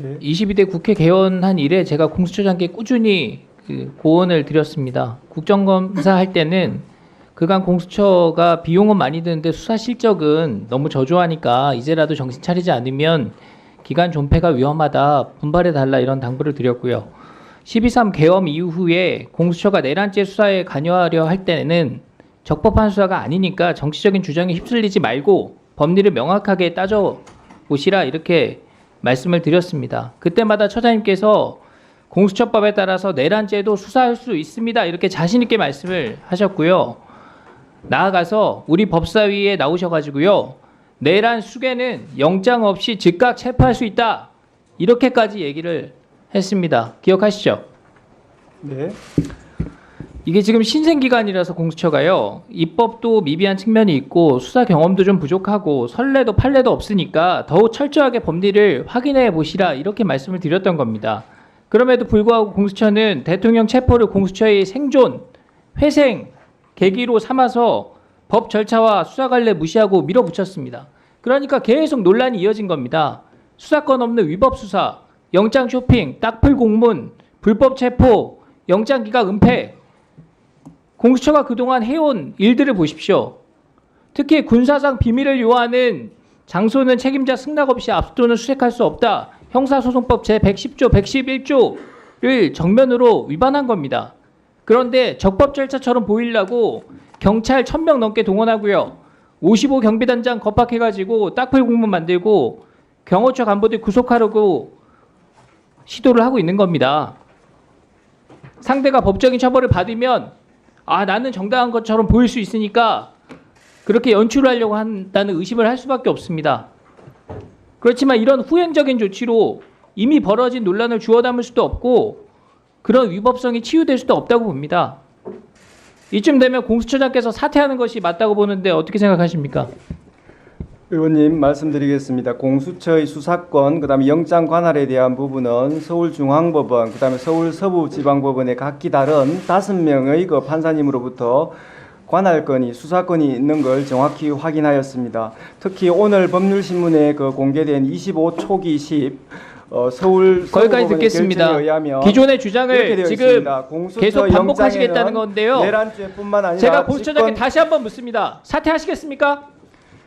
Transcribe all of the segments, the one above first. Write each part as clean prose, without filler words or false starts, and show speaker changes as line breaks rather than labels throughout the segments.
네.
22대 국회 개원한 이래 제가 공수처장께 꾸준히 고언을 드렸습니다. 국정감사 할 때는 그간 공수처가 비용은 많이 드는데 수사 실적은 너무 저조하니까 이제라도 정신 차리지 않으면 기간 존폐가 위험하다, 분발해달라 이런 당부를 드렸고요. 12.3 계엄 이후에 공수처가 내란죄 수사에 관여하려 할 때는 적법한 수사가 아니니까 정치적인 주장에 휩쓸리지 말고 법리를 명확하게 따져보시라 이렇게 말씀을 드렸습니다. 그때마다 처장님께서 공수처법에 따라서 내란죄도 수사할 수 있습니다 이렇게 자신 있게 말씀을 하셨고요. 나아가서 우리 법사위에 나오셔가지고요, 내란 수괴는 영장 없이 즉각 체포할 수 있다 이렇게까지 얘기를 했습니다. 기억하시죠?
네.
이게 지금 신생기관이라서 공수처가요, 입법도 미비한 측면이 있고 수사 경험도 좀 부족하고 선례도 판례도 없으니까 더욱 철저하게 법리를 확인해 보시라 이렇게 말씀을 드렸던 겁니다. 그럼에도 불구하고 공수처는 대통령 체포를 공수처의 생존, 회생 계기로 삼아서 법 절차와 수사 관례 무시하고 밀어붙였습니다. 그러니까 계속 논란이 이어진 겁니다. 수사권 없는 위법 수사, 영장 쇼핑, 딱풀 공문, 불법 체포, 영장 기각 은폐. 공수처가 그동안 해온 일들을 보십시오. 특히 군사상 비밀을 요하는 장소는 책임자 승낙 없이 압수토는 수색할 수 없다. 형사소송법 제110조, 111조를 정면으로 위반한 겁니다. 그런데 적법 절차처럼 보이려고 경찰 1000명 넘게 동원하고요, 55 경비단장 겁박해가지고 딱풀 공문 만들고 경호처 간부들 구속하려고 시도를 하고 있는 겁니다. 상대가 법적인 처벌을 받으면 나는 정당한 것처럼 보일 수 있으니까 그렇게 연출하려고 한다는 의심을 할 수밖에 없습니다. 그렇지만 이런 후행적인 조치로 이미 벌어진 논란을 주워 담을 수도 없고 그런 위법성이 치유될 수도 없다고 봅니다. 이쯤 되면 공수처장께서 사퇴하는 것이 맞다고 보는데 어떻게 생각하십니까?
의원님 말씀드리겠습니다. 공수처의 수사권, 그다음에 영장 관할에 대한 부분은 서울중앙법원, 그다음에 서울서부지방법원의 각기 다른 5명의 그 판사님으로부터 관할권이, 수사권이 있는 걸 정확히 확인하였습니다. 특히 오늘 법률신문에 그 공개된 25 초기 10 서울
거기까지 듣겠습니다. 기존의 주장을 지금 계속 반복하시겠다는 건데요.
내란죄뿐만 아니라
제가 공수처장께 다시 한번 묻습니다. 사퇴하시겠습니까?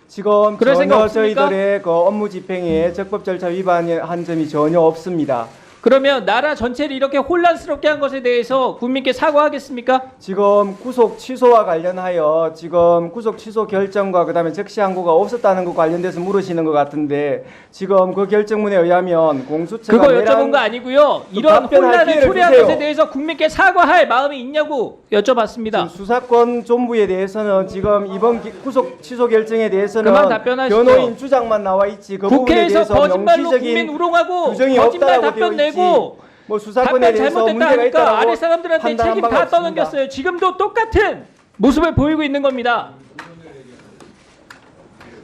지금
그럴 생각
전혀
없습니까?
저희들의 그 업무 집행에 적법 절차 위반한 점이 전혀 없습니다.
그러면 나라 전체를 이렇게 혼란스럽게 한 것에 대해서 국민께 사과하겠습니까?
지금 구속 취소와 관련하여 지금 구속 취소 결정과 그다음에 적시항고가 없었다는 것 관련돼서 물으시는 것 같은데, 지금 그 결정문에 의하면 공수처가
그거 여쭤본 거 아니고요. 이런 혼란을 초래한 것에 대해서 국민께 사과할 마음이 있냐고 여쭤봤습니다.
수사권 존부에 대해서는 지금 이번 구속 취소 결정에 대해서는
그만 답변하시죠.
변호인 주장만 나와 있지 그 부분에
국회에서
대해서
거짓말로 국민
명시적인
우롱하고
규정이
거짓말
없다라고
답변
되어 있지.
내고
뭐 수사권에
답변
대해서
잘못됐다
문제가
하니까
있다라고
아래 사람들한테
판단한
책임
바가
다
없습니다.
떠넘겼어요. 지금도 똑같은 모습을 보이고 있는 겁니다.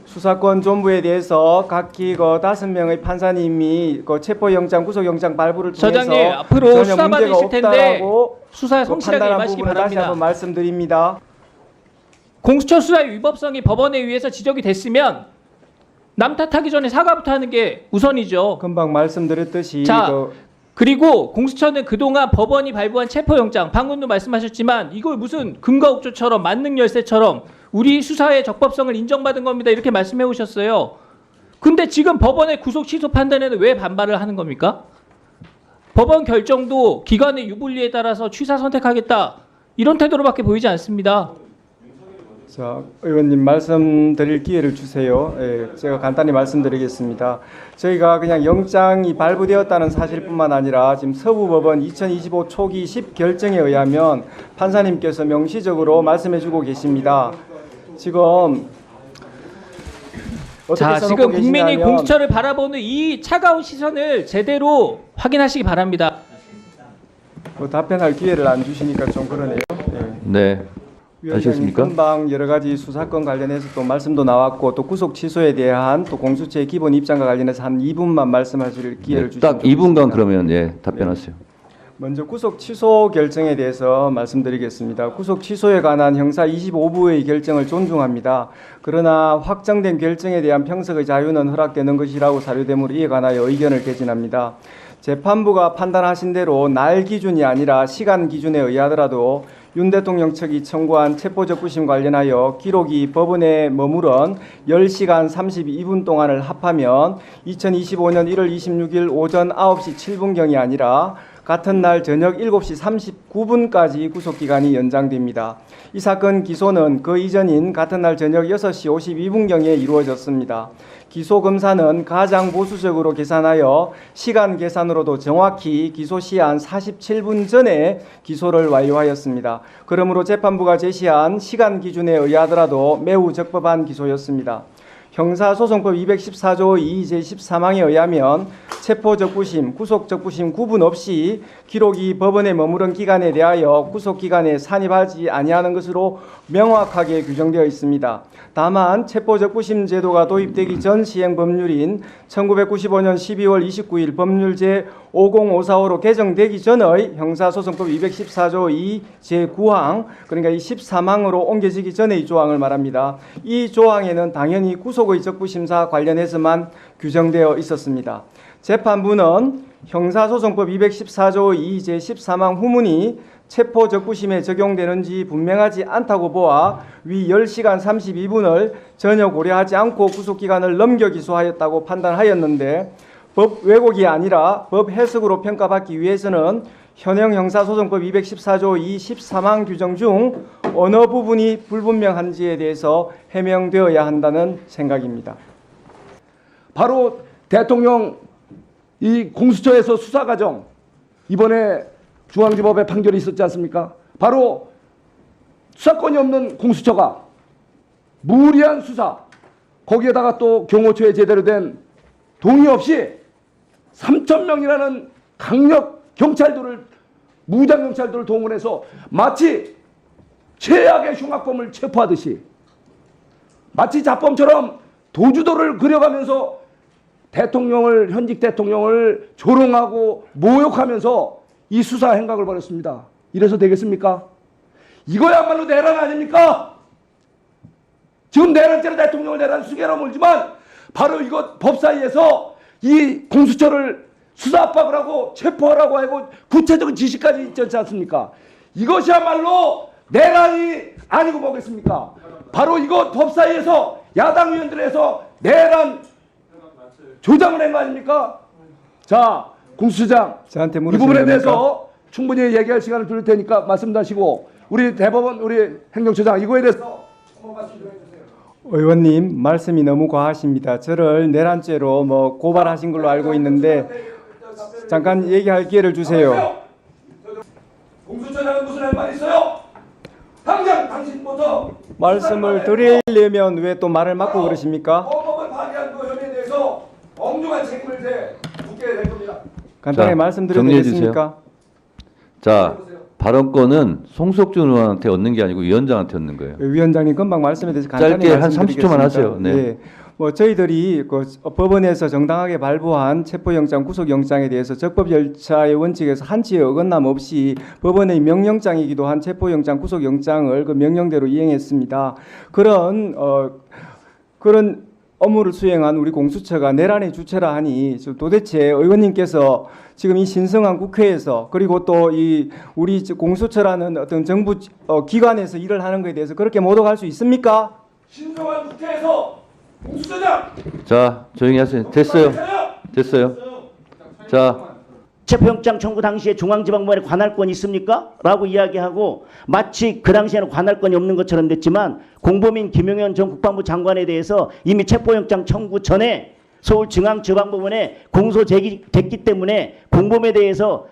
수사권 존부에 대해서 각기 그 5명의 판사님이 그 체포영장, 구속영장 발부를 통해서
저장님, 앞으로
전혀
수사
문제가
받으실 텐데
없다라고
수사에 성실하게
판단한
임하시기
부분을 다시
바랍니다.
한번 말씀드립니다.
공수처 수사의 위법성이 법원에 의해서 지적이 됐으면 남 탓하기 전에 사과부터 하는 게 우선이죠.
금방 말씀드렸듯이
자, 그리고 공수처는 그동안 법원이 발부한 체포영장, 방금도 말씀하셨지만 이걸 무슨 금과옥조처럼 만능열쇠처럼 우리 수사의 적법성을 인정받은 겁니다 이렇게 말씀해 오셨어요. 근데 지금 법원의 구속 취소 판단에는 왜 반발을 하는 겁니까? 법원 결정도 기관의 유불리에 따라서 취사 선택하겠다 이런 태도로밖에 보이지 않습니다.
자, 의원님 말씀드릴 기회를 주세요. 예, 제가 간단히 말씀드리겠습니다. 저희가 그냥 영장이 발부되었다는 사실뿐만 아니라 지금 서부법원 2025 초기 10 결정에 의하면 판사님께서 명시적으로 말씀해주고 계십니다. 지금
자, 지금 국민이 공수처를 바라보는 이 차가운 시선을 제대로 확인하시기 바랍니다.
뭐 답변할 기회를 안 주시니까 좀 그러네요. 예.
네. 아시겠습니까?
금방 여러 가지 수사권 관련해서 또 말씀도 나왔고 또 구속 취소에 대한 또 공수처의 기본 입장과 관련해서 한 2분만 말씀하실 기회를 주시면
딱 2분간 그러면 예, 답변하세요.
먼저 구속 취소 결정에 대해서 말씀드리겠습니다. 구속 취소에 관한 형사 25부의 결정을 존중합니다. 그러나 확정된 결정에 대한 평석의 자유는 허락되는 것이라고 사료되므로 이에 관하여 의견을 개진합니다. 재판부가 판단하신 대로 날 기준이 아니라 시간 기준에 의하더라도 윤 대통령 측이 청구한 체포적부심 관련하여 기록이 법원에 머무른 10시간 32분 동안을 합하면 2025년 1월 26일 오전 9시 7분경이 아니라 같은 날 저녁 7시 39분까지 구속기간이 연장됩니다. 이 사건 기소는 그 이전인 같은 날 저녁 6시 52분경에 이루어졌습니다. 기소검사는 가장 보수적으로 계산하여 시간 계산으로도 정확히 기소시한 47분 전에 기소를 완료하였습니다. 그러므로 재판부가 제시한 시간 기준에 의하더라도 매우 적법한 기소였습니다. 형사소송법 214조 2 제13항에 의하면 체포적부심, 구속적부심 구분 없이 기록이 법원에 머무른 기간에 대하여 구속기간에 산입하지 아니하는 것으로 명확하게 규정되어 있습니다. 다만 체포적부심 제도가 도입되기 전 시행 법률인 1995년 12월 29일 법률 제50545로 개정되기 전의 형사소송법 214조 2 제9항 그러니까 이 13항으로 옮겨지기 전의 조항을 말합니다. 이 조항에는 당연히 구속의 적부심사 관련해서만 규정되어 있었습니다. 재판부는 형사소송법 214조 2 제13항 후문이 체포적부심에 적용되는지 분명하지 않다고 보아 위 10시간 32분을 전혀 고려하지 않고 구속기간을 넘겨 기소하였다고 판단하였는데 법 왜곡이 아니라 법 해석으로 평가받기 위해서는 현행 형사소송법 214조 2 13항 규정 중 어느 부분이 불분명한지에 대해서 해명되어야 한다는 생각입니다.
바로 대통령 이 공수처에서 수사 과정 이번에 중앙지법의 판결이 있었지 않습니까? 바로 수사권이 없는 공수처가 무리한 수사 거기에다가 또 경호처에 제대로 된 동의 없이 3,000명이라는 강력 경찰들을 무장 경찰들을 동원해서 마치 최악의 흉악범을 체포하듯이 마치 자범처럼 도주도를 그려가면서 대통령을 현직 대통령을 조롱하고 모욕하면서 이 수사 행각을 벌였습니다. 이래서 되겠습니까? 이거야말로 내란 아닙니까? 지금 내란죄로 대통령을 내란 수개로 몰지만 바로 이것 법사위에서 이 공수처를 수사 압박을 하고 체포하라고 하고 구체적인 지시까지 있지 않습니까? 이것이야말로 내란이 아니고 뭐겠습니까? 바로 이것 법사위에서 야당 의원들에서 내란 조장을 한 거 아닙니까? 자, 공수처장
저한테
이
물으시면
부분에
됩니까?
대해서 충분히 얘기할 시간을 드릴 테니까 말씀하시고 우리 대법원 우리 행정처장 이거에 대해서 한번 말씀 좀 해주세요.
의원님 말씀이 너무 과하십니다. 저를 내란죄로 고발하신 걸로 알고 있는데 잠깐 얘기할 기회를 주세요.
공수처장은 무슨 할 말 있어요? 당장 당신부터
말씀을 드리려면 왜 또 말을 막고 그러십니까?
헌법을 파괴한 그 혐의에 대해서 엄중한 책임을 묻게 될 겁니다.
간단히
자,
말씀드려도
정리해
되겠습니까?
자, 발언권은 송석준 의원한테 얻는 게 아니고 위원장한테 얻는 거예요.
위원장님 금방 말씀에 대해서 간단히
짧게 한
말씀드리겠습니다.
30초만 하세요. 네.
예. 저희들이 법원에서 정당하게 발부한 체포영장, 구속영장에 대해서 적법 절차의 원칙에서 한치의 어긋남 없이 법원의 명령장이기도 한 체포영장, 구속영장을 그 명령대로 이행했습니다. 그런 업무를 수행한 우리 공수처가 내란의 주체라 하니 도대체 의원님께서 지금 이 신성한 국회에서 그리고 또 이 우리 공수처라는 어떤 정부 기관에서 일을 하는 것에 대해서 그렇게 모독할 수 있습니까?
신성한 국회에서 공수처장
자, 조용히 하세요. 됐어요. 됐어요. 자,
체포영장 청구 당시에 중앙지방법원에 관할권이 있습니까? 라고 이야기하고 마치 그 당시에는 관할권이 없는 것처럼 됐지만 공범인 김용현 전 국방부 장관에 대해서 이미 체포영장 청구 전에 서울중앙지방법원에 공소 제기됐기 때문에 공범에 대해서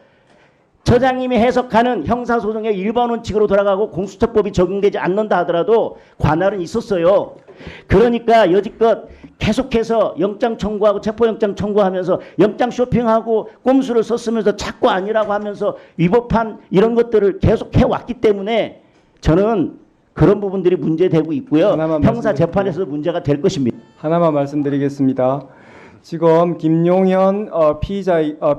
처장님이 해석하는 형사소송의 일반 원칙으로 돌아가고 공수처법이 적용되지 않는다 하더라도 관할은 있었어요. 그러니까 여지껏 계속해서 영장 청구하고 체포영장 청구하면서 영장 쇼핑하고 꼼수를 썼으면서 자꾸 아니라고 하면서 위법한 이런 것들을 계속 해왔기 때문에 저는 그런 부분들이 문제되고 있고요.
하나만
형사 재판에서도 문제가 될 것입니다.
하나만 말씀드리겠습니다. 지금 김용현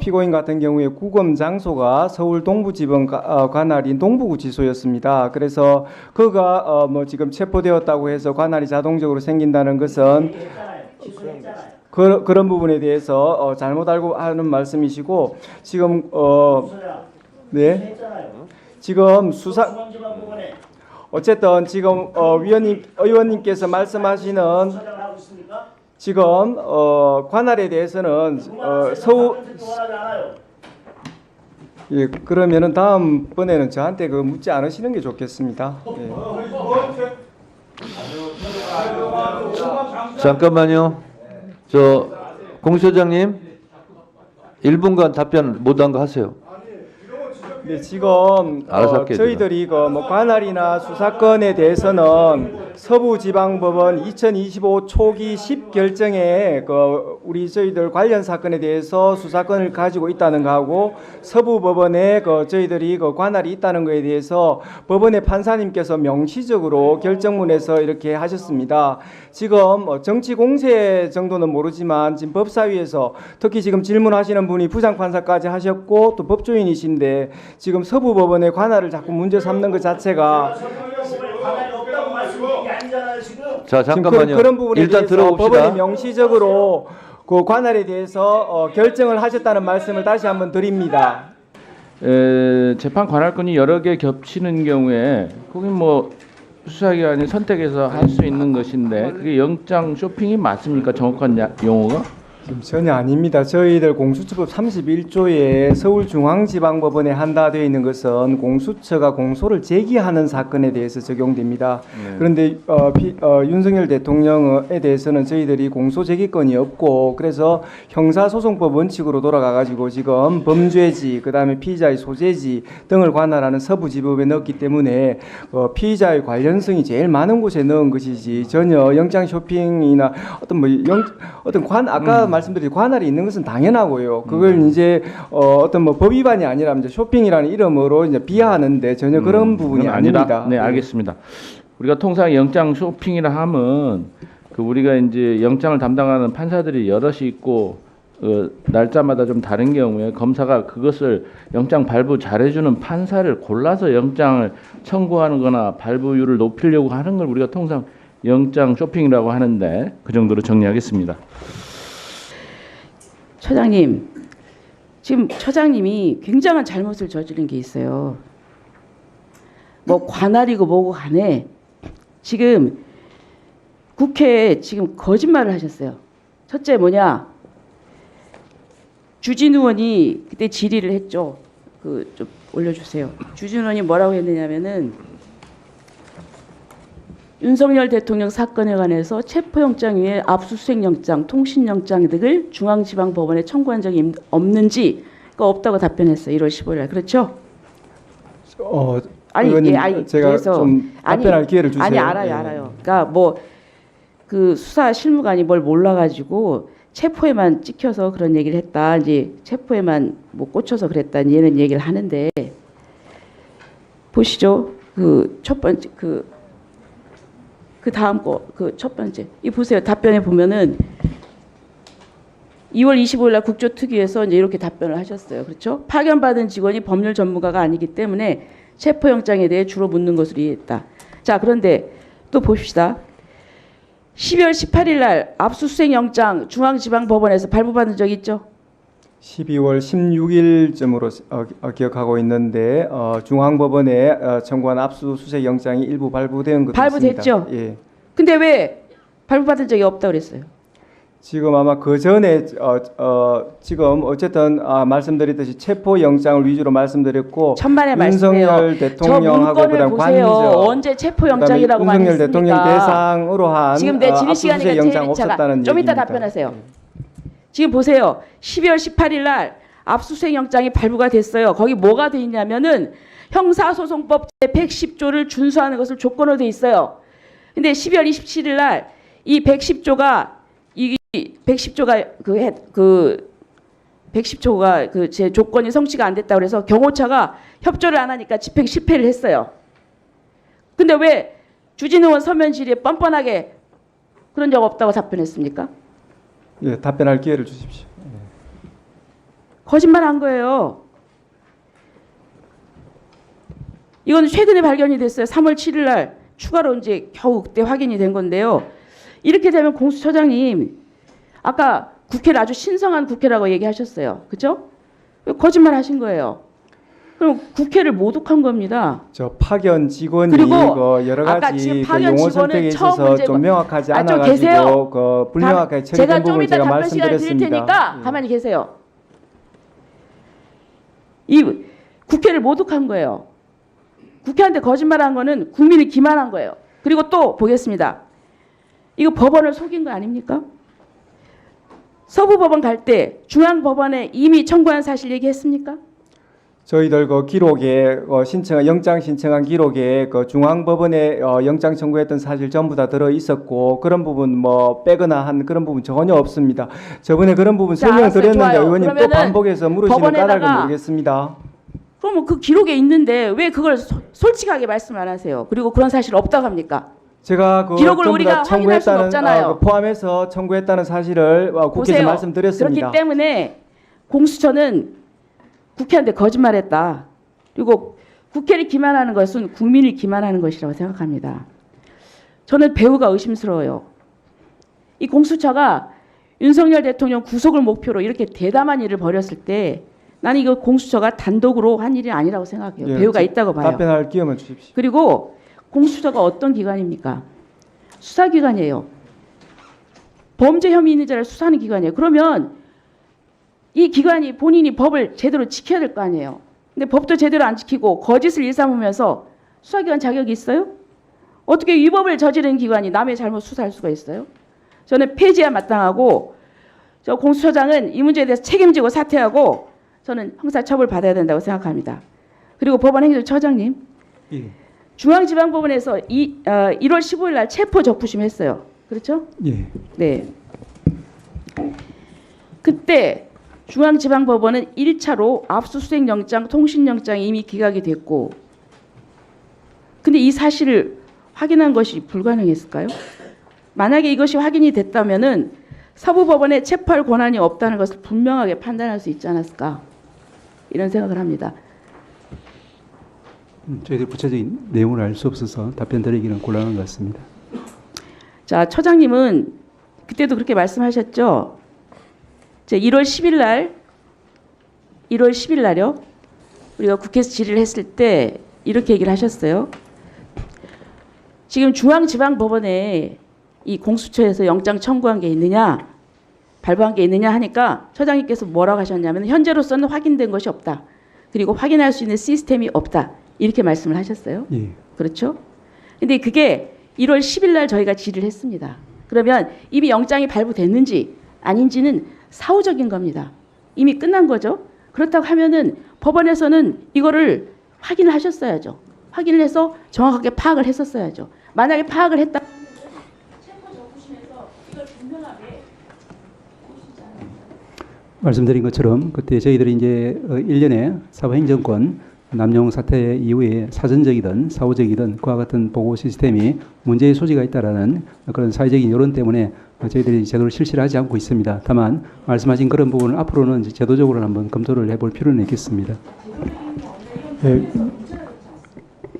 피고인 같은 경우에 구금 장소가 서울 동부지법 관할인 동부구치소였습니다. 그래서 그가 뭐 지금 체포되었다고 해서 관할이 자동적으로 생긴다는 것은 그런 부분에 대해서 잘못 알고 하는 말씀이시고 지금 네 지금 수사 어쨌든 지금 의원님께서 말씀하시는 지금 관할에 대해서는 예 그러면은 다음번에는 저한테 그 묻지 않으시는 게 좋겠습니다. 예.
잠깐만요. 저 공소장님 1분간 답변 못한 거 하세요.
네, 지금
알아서 할게요,
저희들이 뭐 관할이나 수사권에 대해서는 서부지방법원 2025 초기 10결정에 우리 저희들 관련 사건에 대해서 수사권을 가지고 있다는 거하고 서부법원에 저희들이 관할이 있다는 거에 대해서 법원의 판사님께서 명시적으로 결정문에서 이렇게 하셨습니다. 지금 정치 공세 정도는 모르지만 지금 법사위에서 특히 지금 질문하시는 분이 부장판사까지 하셨고 또 법조인이신데 지금 서부법원의 관할을 자꾸 문제 삼는 것 자체가
자, 잠깐만요.
그런 부분에
일단
대해서
들어봅시다.
법원이 명시적으로 그 관할에 대해서 결정을 하셨다는 말씀을 다시 한번 드립니다.
재판 관할권이 여러 개 겹치는 경우에 거기 뭐 수사기관이 선택해서 할 수 있는 것인데 그게 영장 쇼핑이 맞습니까? 정확한 용어가?
지금 전혀 아닙니다. 저희들 공수처법 31조에 서울중앙지방법원에 한다 되어 있는 것은 공수처가 공소를 제기하는 사건에 대해서 적용됩니다. 그런데 윤석열 대통령에 대해서는 저희들이 공소 제기권이 없고 그래서 형사소송법 원칙으로 돌아가가지고 지금 범죄지 그다음에 피의자의 소재지 등을 관할하는 서부지법에 넣었기 때문에 피의자의 관련성이 제일 많은 곳에 넣은 것이지 전혀 영장 쇼핑이나 아까 말씀드린 관할이 있는 것은 당연하고요. 그걸 이제 어떤 뭐 법 위반이 아니라 이제 쇼핑이라는 이름으로 이제 비하하는데 전혀 그런 부분이
그건 아니라?
아닙니다.
네, 알겠습니다. 우리가 통상 영장 쇼핑이라 하면 그 우리가 이제 영장을 담당하는 판사들이 여럿이 있고 날짜마다 좀 다른 경우에 검사가 그것을 영장 발부 잘해주는 판사를 골라서 영장을 청구하는거나 발부율을 높이려고 하는 걸 우리가 통상 영장 쇼핑이라고 하는데 그 정도로 정리하겠습니다.
처장님, 지금 처장님이 굉장한 잘못을 저지른 게 있어요. 뭐 관할이고 뭐고 간에 지금 국회에 지금 거짓말을 하셨어요. 첫째 뭐냐? 주진 의원이 그때 질의를 했죠. 그 좀 올려주세요. 주진 의원이 뭐라고 했느냐면은 윤석열 대통령 사건에 관해서 체포영장 외에 압수수색영장, 통신영장 등을 중앙지방법원에 청구한 적이 없는지 없다고 답변했어요. 1월 15일 날. 그렇죠? 아니,
의원님,
예, 아니,
제가
그래서
좀 답변할 기회를 주세요.
아니, 알아요,
예.
알아요. 그러니까 뭐 그 수사 실무관이 뭘 몰라가지고 체포에만 찍혀서 그런 얘기를 했다. 이제 체포에만 뭐 꽂혀서 그랬다. 얘는 얘기를 하는데 보시죠. 그 첫 번째 그 다음 거 그 첫 번째 이 보세요. 답변에 보면은 2월 25일 날 국조특위에서 이제 이렇게 답변을 하셨어요. 그렇죠? 파견받은 직원이 법률 전문가가 아니기 때문에 체포영장에 대해 주로 묻는 것으로 이해했다. 자, 그런데 또 봅시다. 12월 18일 날 압수수색영장 중앙지방법원에서 발부받은 적 있죠?
12월 16일쯤으로 기억하고 있는데 중앙법원에 청구한 압수수색 영장이 일부 발부된 것도
발부됐죠?
있습니다. 예.
근데 왜 발부받은 적이 없다고 그랬어요?
지금 아마 그 전에 지금 어쨌든 말씀드렸듯이 체포 영장을 위주로 말씀드렸고
천만의 말씀이에요.
윤석열
저
대통령하고
문건을
그다음
보세요.
관저
언제 체포영장이라고 많이
윤석열 대통령
했습니까?
대상으로 한
지금 내 질의 시간이니까
압수수색 영장
제일
없었다는
좀 이따
얘기입니다.
답변하세요. 지금 보세요. 12월 18일 날 압수수색 영장이 발부가 됐어요. 거기 뭐가 돼 있냐면은 형사소송법 제110조를 준수하는 것을 조건으로 돼 있어요. 근데 12월 27일 날 이 110조가 제 조건이 성취가 안 됐다고 그래서 경호처가 협조를 안 하니까 집행 실패를 했어요. 근데 왜 주진 의원 서면 질의에 뻔뻔하게 그런 적 없다고 답변했습니까?
예, 답변할 기회를 주십시오.
거짓말 한 거예요. 이건 최근에 발견이 됐어요. 3월 7일 날 추가로 이제 겨우 그때 확인이 된 건데요. 이렇게 되면 공수처장님 아까 국회를 아주 신성한 국회라고 얘기하셨어요. 그죠? 거짓말 하신 거예요. 그럼 국회를 모독한 겁니다.
저 파견 직원이
그리고
그 여러
아까
가지
지금
그
파견
용어
직원은
선택에
처음
있어서
문제고-
좀 명확하지
좀
않아가지고
계세요.
그 불명확하게
제가
처리된
좀
부분을
이따
제가
답변 시간을 드릴
말씀드렸습니다.
테니까 가만히 계세요. 이 국회를 모독한 거예요. 국회한테 거짓말한 거는 국민이 기만한 거예요. 그리고 또 보겠습니다. 이거 법원을 속인 거 아닙니까? 서부법원 갈 때 중앙법원에 이미 청구한 사실 얘기했습니까?
저희들 그 기록에 신청 영장 신청한 기록에 그 중앙법원에 영장 청구했던 사실 전부 다 들어 있었고 그런 부분 뭐 빼거나 한 그런 부분 전혀 없습니다. 저번에 그런 부분
자,
설명드렸는데
알았어요.
의원님 또
그러면은
반복해서 물으시는
법원에다가
까닭은 모르겠습니다.
그럼 그 기록에 있는데 왜 그걸 솔직하게 말씀 안 하세요? 그리고 그런 사실 없다고 합니까?
제가 그
기록을
전부
우리가
다
확인할 수는
청구했다는
없잖아요.
그 포함해서 청구했다는 사실을 국회에서
보세요.
말씀드렸습니다.
그렇기 때문에 공수처는 국회한테 거짓말했다. 그리고 국회를 기만하는 것은 국민을 기만하는 것이라고 생각합니다. 저는 배우가 의심스러워요. 이 공수처가 윤석열 대통령 구속을 목표로 이렇게 대담한 일을 벌였을 때 나는 이거 공수처가 단독으로 한 일이 아니라고 생각해요.
예,
배우가 있다고 봐요.
답변할 기회만 주십시오.
그리고 공수처가 어떤 기관입니까? 수사기관이에요. 범죄 혐의 있는 자를 수사하는 기관이에요. 그러면 이 기관이 본인이 법을 제대로 지켜야 될 거 아니에요. 근데 법도 제대로 안 지키고 거짓을 일삼으면서 수사기관 자격이 있어요? 어떻게 위법을 저지른 기관이 남의 잘못 수사할 수가 있어요? 저는 폐지해야 마땅하고 저 공수처장은 이 문제에 대해서 책임지고 사퇴하고 저는 형사처벌 받아야 된다고 생각합니다. 그리고 법원행정처장님
예.
중앙지방법원에서 1월 15일 날 체포 적부심 그렇죠?
예.
네. 그때 중앙지방법원은 1차로 압수수색 영장, 통신영장이 이미 기각이 됐고 근데 이 사실을 확인한 것이 불가능했을까요? 만약에 이것이 확인이 됐다면은 서부법원에 체포할 권한이 없다는 것을 분명하게 판단할 수 있지 않았을까? 이런 생각을 합니다.
저희들 구체적인 내용을 알 수 없어서 답변 드리기는 곤란한 것 같습니다.
자, 처장님은 그때도 그렇게 말씀하셨죠. 1월 10일 날요. 우리가 국회에서 질의를 했을 때 이렇게 얘기를 하셨어요. 지금 중앙지방법원에 이 공수처에서 영장 청구한 게 있느냐, 발부한 게 있느냐 하니까 처장님께서 뭐라고 하셨냐면 현재로서는 확인된 것이 없다. 그리고 확인할 수 있는 시스템이 없다. 이렇게 말씀을 하셨어요.
예.
그렇죠? 근데 그게 1월 10일 날 저희가 질의를 했습니다. 그러면 이미 영장이 발부됐는지 아닌지는 사후적인 겁니다. 이미 끝난 거죠. 그렇다고 하면은 법원에서는 이거를 확인을 하셨어야죠. 확인을 해서 정확하게 파악을 했었어야죠. 만약에 파악을 했다
말씀드린 것처럼 그때 저희들이 이제 1년에 사법행정권 남용 사태 이후에 사전적이든 사후적이든 그와 같은 보고 시스템이 문제의 소지가 있다라는 그런 사회적인 여론 때문에 저희들이 제도를 실시를 하지 않고 있습니다. 다만 말씀하신 그런 부분을 앞으로는 이제 제도적으로 한번 검토를 해볼 필요는 있겠습니다.
예,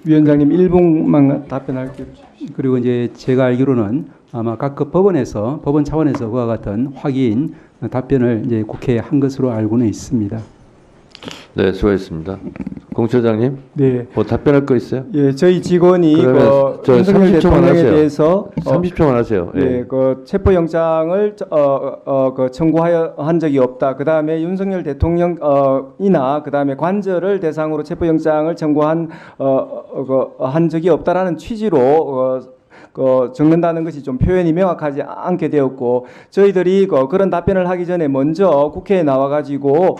위원장님 1분만 답변할 기회 주십시오.
그리고 이제 제가 알기로는 아마 각급 법원에서 법원 차원에서 그와 같은 확인 답변을 이제 국회에 한 것으로 알고는 있습니다.
네, 수고했습니다. 공처장님,
네.
뭐 답변할 거 있어요?
예, 저희 직원이
그러면
그
저
윤석열
30초만
대통령에
하세요.
대해서
30초만 하세요.
예, 그 체포 영장을 그 청구하여 한 적이 없다. 그 다음에 윤석열 대통령이나 그 다음에 관저를 대상으로 체포 영장을 청구한 한 적이 없다라는 취지로 적는다는 것이 좀 표현이 명확하지 않게 되었고 저희들이 그런 답변을 하기 전에 먼저 국회에 나와가지고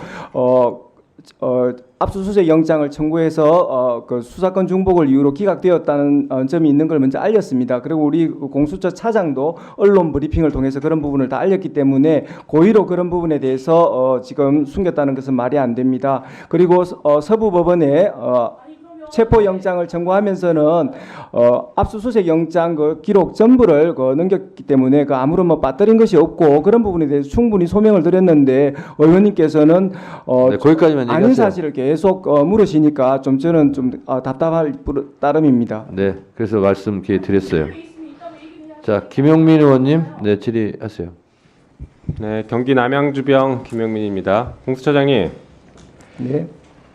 압수수색 영장을 청구해서 그 수사권 중복을 이유로 기각되었다는 점이 있는 걸 먼저 알렸습니다. 그리고 우리 공수처 차장도 언론 브리핑을 통해서 그런 부분을 다 알렸기 때문에 고의로 그런 부분에 대해서 지금 숨겼다는 것은 말이 안 됩니다. 그리고 서부법원에 체포 영장을 청구하면서는 압수수색 영장 그 기록 전부를 넘겼기 때문에 그 아무런 뭐 빠뜨린 것이 없고 그런 부분에 대해서 충분히 소명을 드렸는데 의원님께서는
네, 거기까지만
아닌
얘기하세요.
사실을 계속 물으시니까 좀 저는 좀 답답할 따름입니다.
네, 그래서 말씀 기회 드렸어요. 자, 김용민 의원님, 네, 질의하세요.
네, 경기 남양주병 김영민입니다. 공수처장님,
네.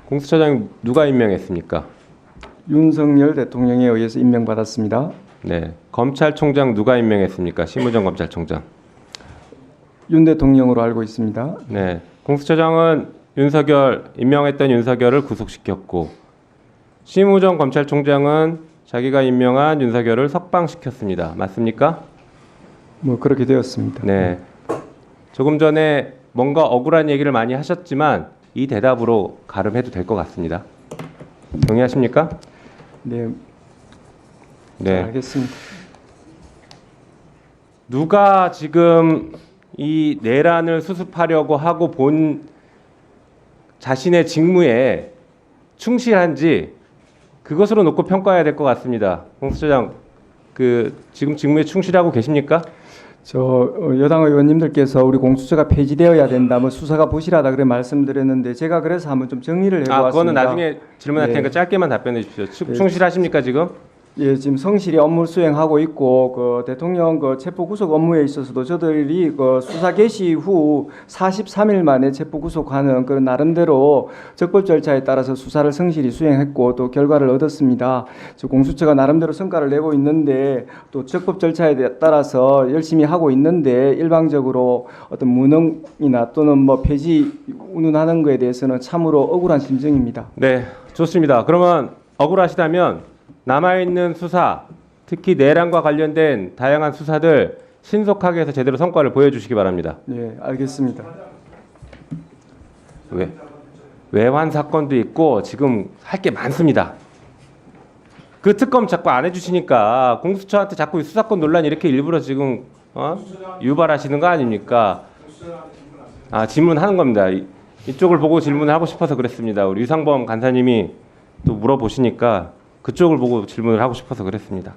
공수처장 누가 임명했습니까?
윤석열 대통령에 의해서 임명받았습니다.
네, 검찰총장 누가 임명했습니까? 심우정 검찰총장.
윤 대통령으로 알고 있습니다.
네, 공수처장은 임명했던 윤석열을 구속시켰고 심우정 검찰총장은 자기가 임명한 윤석열을 석방시켰습니다. 맞습니까?
뭐 그렇게 되었습니다.
네. 조금 전에 뭔가 억울한 얘기를 많이 하셨지만 이 대답으로 가름해도 될 것 같습니다. 동의하십니까?
네.
네.
알겠습니다.
누가 지금 이 내란을 수습하려고 하고 본 자신의 직무에 충실한지 그것으로 놓고 평가해야 될 것 같습니다. 공수처장, 지금 직무에 충실하고 계십니까?
여당 의원님들께서 우리 공수처가 폐지되어야 된다, 뭐 수사가 부실하다 그래 말씀드렸는데 제가 그래서 한번 좀 정리를 해보았습니다.
그거는 나중에 질문할
네.
테니까 짧게만 답변해 주십시오. 충실하십니까 지금?
예, 지금 성실히 업무 수행하고 있고 그 대통령 그 체포 구속 업무에 있어서도 저들이 그 수사 개시 후 43일 만에 체포 구속하는 그런 나름대로 적법 절차에 따라서 수사를 성실히 수행했고 또 결과를 얻었습니다. 공수처가 나름대로 성과를 내고 있는데 또 적법 절차에 따라서 열심히 하고 있는데 일방적으로 어떤 무능이나 또는 뭐 폐지 운운하는 것에 대해서는 참으로 억울한 심정입니다.
네, 좋습니다. 그러면 억울하시다면 남아있는 수사, 특히 내란과 관련된 다양한 수사들 신속하게 해서 제대로 성과를 보여주시기 바랍니다.
네, 알겠습니다.
외환 사건도 있고 지금 할 게 많습니다. 그 특검 자꾸 안 해주시니까 공수처한테 자꾸 수사권 논란 이렇게 일부러 지금 유발하시는 거 아닙니까? 질문하는 겁니다. 이쪽을 보고 질문을 하고 싶어서 그랬습니다. 우리 유상범 간사님이 또 물어보시니까 그쪽을 보고 질문을 하고 싶어서 그랬습니다.